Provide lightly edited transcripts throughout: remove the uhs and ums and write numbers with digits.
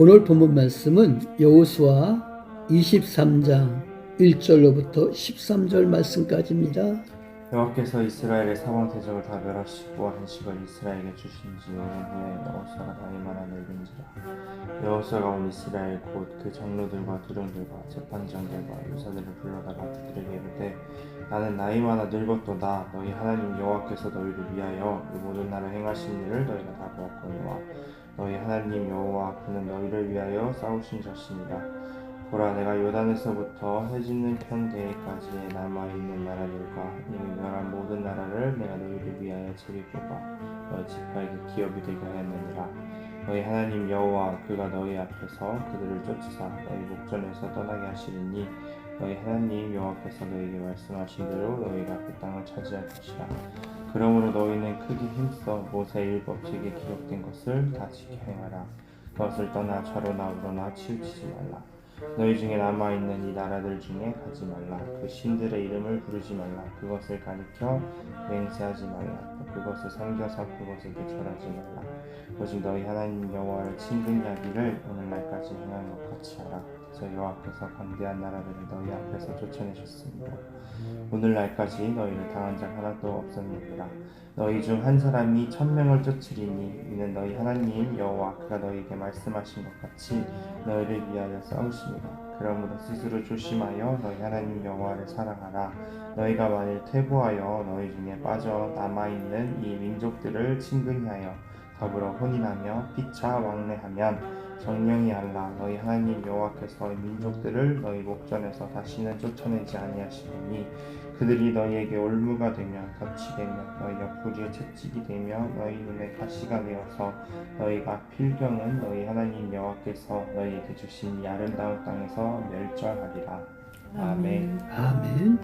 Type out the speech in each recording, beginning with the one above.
오늘 본문 말씀은 여호수아 23장 1절로부터 13절 말씀까지입니다. 여호와께서 이스라엘의 사방 대적을 다 멸하시고 안식을 이스라엘에게 주신지 오랜 후에 여호수아가 나이마다 늙은지라. 여호수아가 온 이스라엘 곧 그 장로들과 두령들과 재판장들과 유사들을 불러다가 그들에게 이르되 나는 나이마다 늙었도다. 너희 하나님 여호와께서 너희를 위하여 이 모든 날을 행하신 일을 너희가 다 보았거니와 너희 하나님 여호와 그는 너희를 위하여 싸우신 자시니라. 보라, 내가 요단에서부터 해짓는 편대까지에 남아있는 나라들과 이미 멸한 모든 나라를 내가 너희를 위하여 재게 뽑아 너희 지파에게 기업이 되게 하였느니라. 너희 하나님 여호와 그가 너희 앞에서 그들을 쫓으사 너희 목전에서 떠나게 하시리니 너희 하나님 여호와께서 너희에게 말씀하신 대로 너희가 그 땅을 차지할 것이라. 그러므로 너희는 크게 힘써 모세의 율법책에 기록된 것을 다 지켜 행하라. 그것을 떠나 좌로나 우로나 치우치지 말라. 너희 중에 남아있는 이 나라들 중에 가지 말라. 그 신들의 이름을 부르지 말라. 그것을 가리켜 맹세하지 말라. 그것을 섬겨서 그것에게 절하지 말라. 오직 너희 하나님 여호와를 친근히 하기를 오늘날까지 행한 것 같이 하라. 그래서 여호와께서 광대한 나라들을 너희 앞에서 쫓아내셨습니다. 오늘날까지 너희를 당한 자 하나도 없었느니라. 너희 중 한 사람이 1000명을 쫓으리니 이는 너희 하나님 여호와 그가 너희에게 말씀하신 것 같이 너희를 위하여 싸우심이라. 그러므로 스스로 조심하여 너희 하나님 여호와를 사랑하라. 너희가 만일 퇴보하여 너희 중에 빠져 남아있는 이 민족들을 친근히 하여 더불어 혼인하며 피차 왕래하면 정령이 알라. 너희 하나님 여호와께서 이 민족들을 너희 목전에서 다시는 쫓아내지 아니하시리니 그들이 너희에게 올무가 되며 덫이 되며 너희 옆구리에 채찍이 되며 너희 눈에 가시가 되어서 너희가 필경은 너희 하나님 여호와께서 너희에게 주신 이 아름다운 땅에서 멸절하리라. 아멘. 아멘.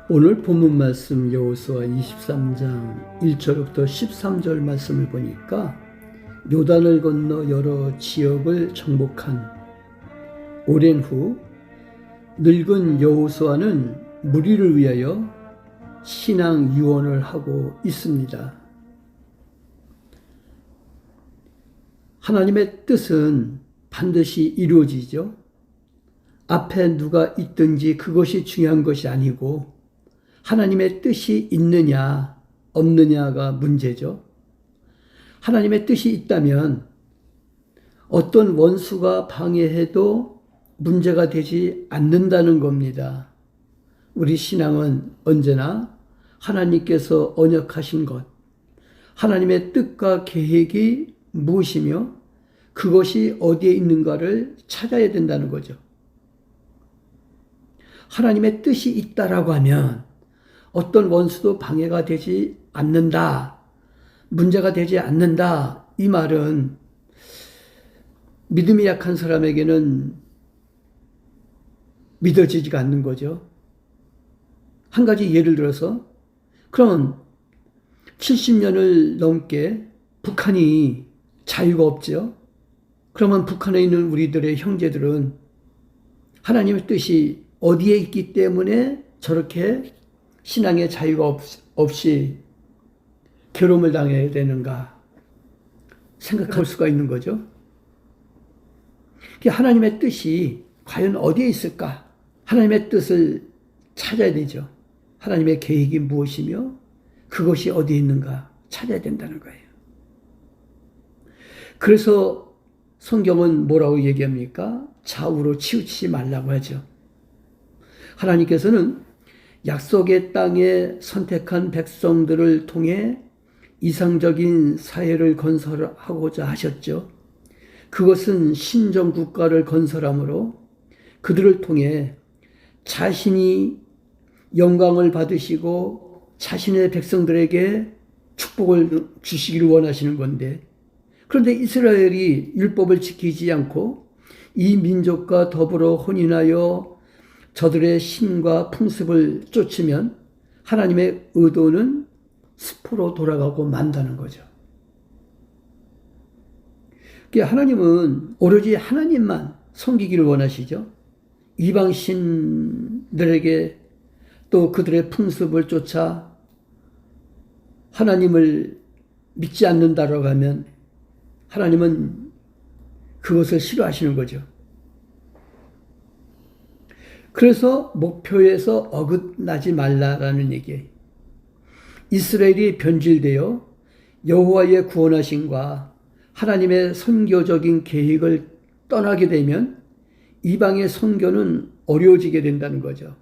오늘 본문 말씀 여호수아 23장 1절부터 13절 말씀을 보니까 요단을 건너 여러 지역을 정복한 오랜 후 늙은 여호수아는 무리를 위하여 신앙 유언을 하고 있습니다. 하나님의 뜻은 반드시 이루어지죠. 앞에 누가 있든지 그것이 중요한 것이 아니고 하나님의 뜻이 있느냐 없느냐가 문제죠. 하나님의 뜻이 있다면 어떤 원수가 방해해도 문제가 되지 않는다는 겁니다. 우리 신앙은 언제나 하나님께서 언약하신 것, 하나님의 뜻과 계획이 무엇이며 그것이 어디에 있는가를 찾아야 된다는 거죠. 하나님의 뜻이 있다라고 하면 어떤 원수도 방해가 되지 않는다, 문제가 되지 않는다. 이 말은 믿음이 약한 사람에게는 믿어지지가 않는 거죠. 한 가지 예를 들어서 그럼 70년을 넘게 북한이 자유가 없죠. 그러면 북한에 있는 우리들의 형제들은 하나님의 뜻이 어디에 있기 때문에 저렇게 신앙의 자유가 없이 괴로움을 당해야 되는가 생각할 수가 있는 거죠. 하나님의 뜻이 과연 어디에 있을까? 하나님의 뜻을 찾아야 되죠. 하나님의 계획이 무엇이며 그것이 어디에 있는가 찾아야 된다는 거예요. 그래서 성경은 뭐라고 얘기합니까? 좌우로 치우치지 말라고 하죠. 하나님께서는 약속의 땅에 선택한 백성들을 통해 이상적인 사회를 건설하고자 하셨죠. 그것은 신정국가를 건설함으로 그들을 통해 자신이 영광을 받으시고 자신의 백성들에게 축복을 주시기를 원하시는 건데, 그런데 이스라엘이 율법을 지키지 않고 이 민족과 더불어 혼인하여 저들의 신과 풍습을 쫓으면 하나님의 의도는 스포로 돌아가고 만다는 거죠. 하나님은 오로지 하나님만 섬기기를 원하시죠. 이방신들에게 또 그들의 풍습을 쫓아 하나님을 믿지 않는다라고 하면 하나님은 그것을 싫어하시는 거죠. 그래서 목표에서 어긋나지 말라라는 얘기예요. 이스라엘이 변질되어 여호와의 구원하심과 하나님의 선교적인 계획을 떠나게 되면 이방의 선교는 어려워지게 된다는 거죠.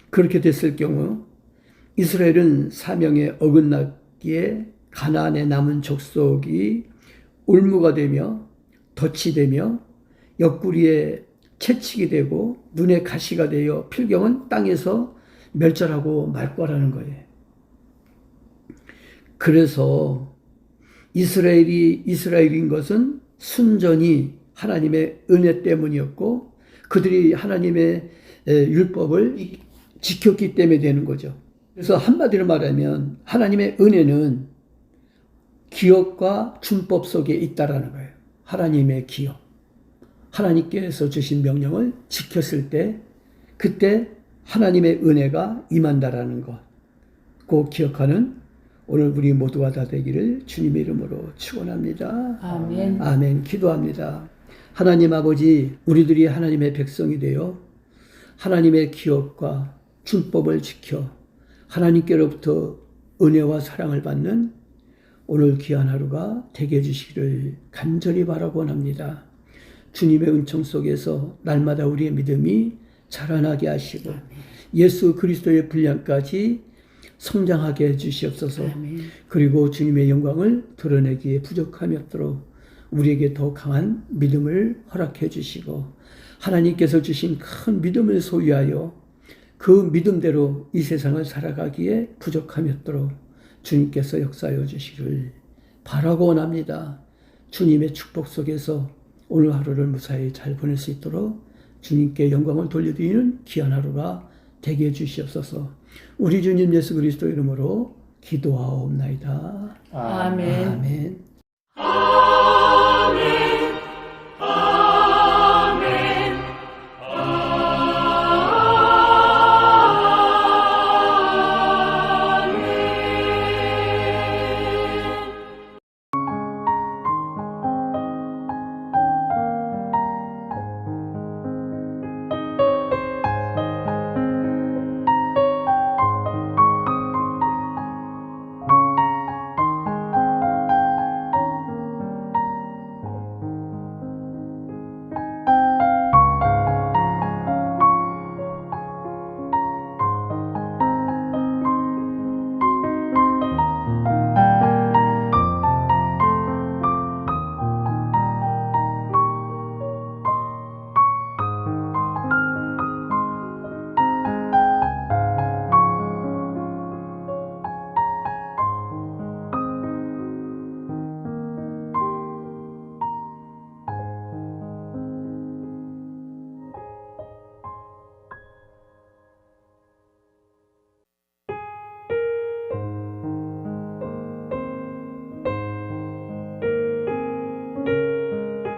그렇게 됐을 경우 이스라엘은 사명에 어긋나기에 가나안에 남은 족속이 올무가 되며 덫이 되며 옆구리에 채찍이 되고 눈에 가시가 되어 필경은 땅에서 멸절하고 말 거라는 거예요. 그래서 이스라엘이 이스라엘인 것은 순전히 하나님의 은혜 때문이었고 그들이 하나님의 율법을 지켰기 때문에 되는 거죠. 그래서 한마디로 말하면 하나님의 은혜는 기업과 준법 속에 있다라는 거예요. 하나님의 기업. 하나님께서 주신 명령을 지켰을 때 그때 하나님의 은혜가 임한다라는 것. 꼭 기억하는 오늘 우리 모두가 다 되기를 주님의 이름으로 축원합니다. 아멘. 아멘. 기도합니다. 하나님 아버지, 우리들이 하나님의 백성이 되어 하나님의 기업과 준법을 지켜 하나님께로부터 은혜와 사랑을 받는 오늘 귀한 하루가 되게 해주시기를 간절히 바라고 원합니다. 주님의 은총 속에서 날마다 우리의 믿음이 자라나게 하시고 예수 그리스도의 분량까지 성장하게 해주시옵소서. 그리고 주님의 영광을 드러내기에 부족함이 없도록 우리에게 더 강한 믿음을 허락해 주시고 하나님께서 주신 큰 믿음을 소유하여 그 믿음대로 이 세상을 살아가기에 부족함이 없도록 주님께서 역사하여 주시기를 바라고 원합니다. 주님의 축복 속에서 오늘 하루를 무사히 잘 보낼 수 있도록 주님께 영광을 돌려드리는 귀한 하루가 되게 해주시옵소서. 우리 주님 예수 그리스도 이름으로 기도하옵나이다. 아멘. 아멘.